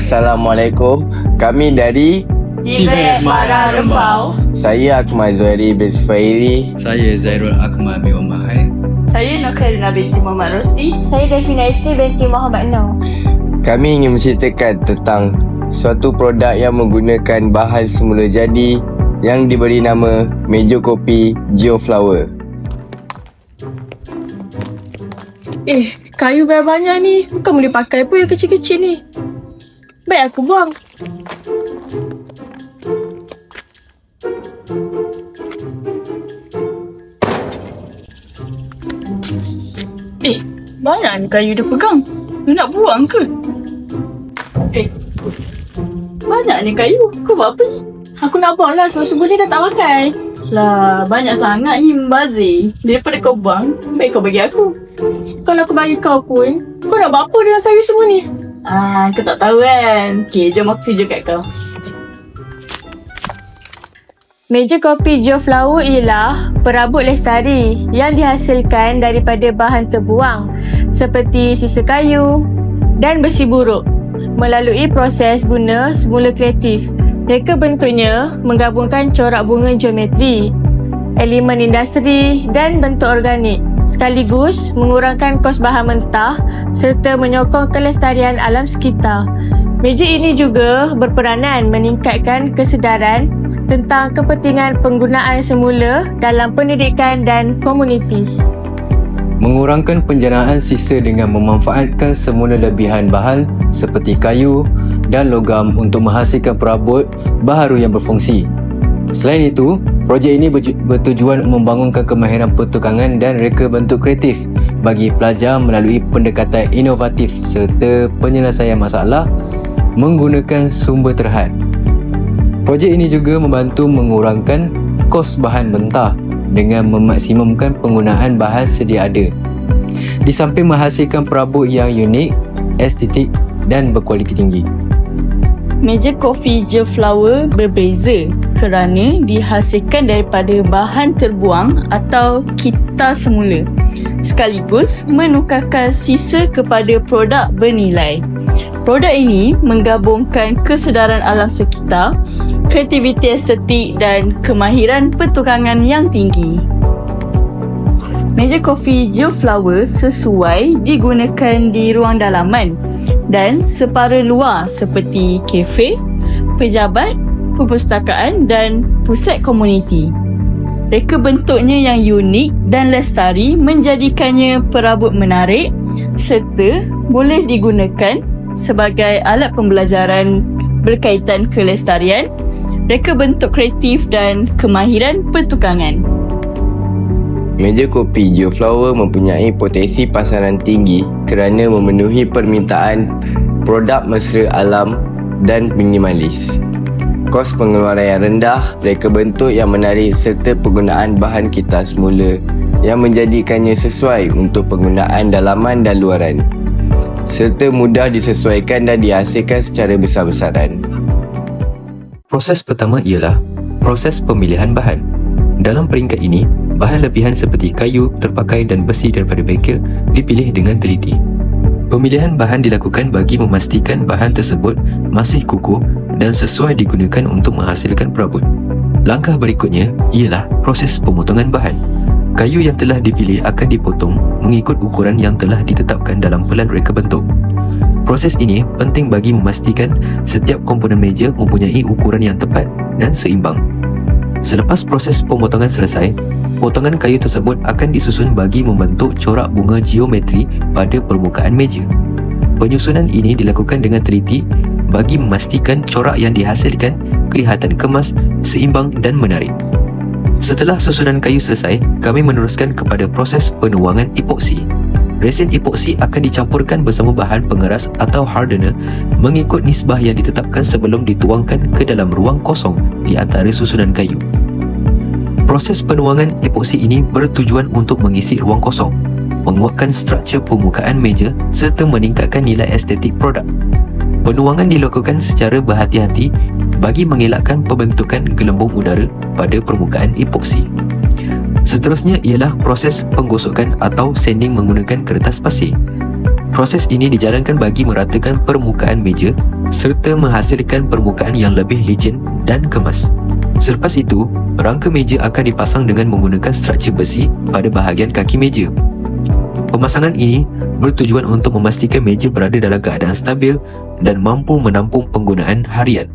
Assalamualaikum. Kami dari Tibet Marah Rempau. Saya Akmal Zuhairi bin Sufairi. Saya Zairul Akmal bin Omahai. Saya Nokharina binti Muhammad Rosdi. Saya Devina Isni binti Muhammad Noor. Kami ingin menceritakan tentang suatu produk yang menggunakan bahan semula jadi yang diberi nama meja kopi Geoflower. Kayu banyak ni. Bukan boleh pakai pun yang kecil-kecil ni. Baik aku buang. Banyak ni kayu dia pegang. Lu nak buang ke? Banyak ni kayu. Kau buat apa ni? Aku nak buang lah sebab subuh ni dah tak pakai. Lah, banyak sangat ni membazir. Daripada kau buang, baik kau bagi aku. Kalau aku bagi kau pun, kau nak buat apa dengan kayu semua ni? Kau tak tahu kan? Okay, jom aku tunjuk kat kau. Meja kopi Geoflower ialah perabot lestari yang dihasilkan daripada bahan terbuang seperti sisa kayu dan besi buruk melalui proses guna semula kreatif. Reka bentuknya menggabungkan corak bunga geometri, elemen industri dan bentuk organik sekaligus mengurangkan kos bahan mentah serta menyokong kelestarian alam sekitar. Meja ini juga berperanan meningkatkan kesedaran tentang kepentingan penggunaan semula dalam pendidikan dan komuniti. Mengurangkan penjanaan sisa dengan memanfaatkan semula lebihan bahan seperti kayu dan logam untuk menghasilkan perabot baharu yang berfungsi. Selain itu, projek ini bertujuan membangunkan kemahiran pertukangan dan reka bentuk kreatif bagi pelajar melalui pendekatan inovatif serta penyelesaian masalah menggunakan sumber terhad. Projek ini juga membantu mengurangkan kos bahan mentah dengan memaksimumkan penggunaan bahan sedia ada. Di samping menghasilkan perabot yang unik, estetik dan berkualiti tinggi. Meja kopi Geoflower berbeza kerana dihasilkan daripada bahan terbuang atau kita semula, sekaligus menukarkan sisa kepada produk bernilai. Produk ini menggabungkan kesedaran alam sekitar, kreativiti estetik dan kemahiran pertukangan yang tinggi. Meja kopi Geoflower sesuai digunakan di ruang dalaman dan separa luar seperti kafe, pejabat, perpustakaan dan pusat komuniti. Reka bentuknya yang unik dan lestari menjadikannya perabot menarik serta boleh digunakan sebagai alat pembelajaran berkaitan kelestarian, reka bentuk kreatif dan kemahiran pertukangan. Meja kopi Geoflower mempunyai potensi pasaran tinggi kerana memenuhi permintaan produk mesra alam dan minimalis. Kos pengeluaran yang rendah, reka bentuk yang menarik serta penggunaan bahan kita semula yang menjadikannya sesuai untuk penggunaan dalaman dan luaran, serta mudah disesuaikan dan dihasilkan secara besar-besaran. Proses pertama ialah proses pemilihan bahan. Dalam peringkat ini, bahan lebihan seperti kayu, terpakai dan besi daripada bengkel dipilih dengan teliti. Pemilihan bahan dilakukan bagi memastikan bahan tersebut masih kukuh dan sesuai digunakan untuk menghasilkan perabot. Langkah berikutnya ialah proses pemotongan bahan. Kayu yang telah dipilih akan dipotong mengikut ukuran yang telah ditetapkan dalam pelan reka bentuk. Proses ini penting bagi memastikan setiap komponen meja mempunyai ukuran yang tepat dan seimbang. Selepas proses pemotongan selesai, potongan kayu tersebut akan disusun bagi membentuk corak bunga geometri pada permukaan meja. Penyusunan ini dilakukan dengan teliti bagi memastikan corak yang dihasilkan kelihatan kemas, seimbang dan menarik. Setelah susunan kayu selesai, kami meneruskan kepada proses penuangan epoksi. Resin epoksi akan dicampurkan bersama bahan pengeras atau hardener mengikut nisbah yang ditetapkan sebelum dituangkan ke dalam ruang kosong di antara susunan kayu. Proses penuangan epoksi ini bertujuan untuk mengisi ruang kosong, menguatkan struktur permukaan meja serta meningkatkan nilai estetik produk. Penuangan dilakukan secara berhati-hati bagi mengelakkan pembentukan gelembung udara pada permukaan epoksi. Seterusnya ialah proses penggosokan atau sanding menggunakan kertas pasir. Proses ini dijalankan bagi meratakan permukaan meja serta menghasilkan permukaan yang lebih licin dan kemas. Selepas itu, rangka meja akan dipasang dengan menggunakan struktur besi pada bahagian kaki meja. Pemasangan ini bertujuan untuk memastikan meja berada dalam keadaan stabil dan mampu menampung penggunaan harian.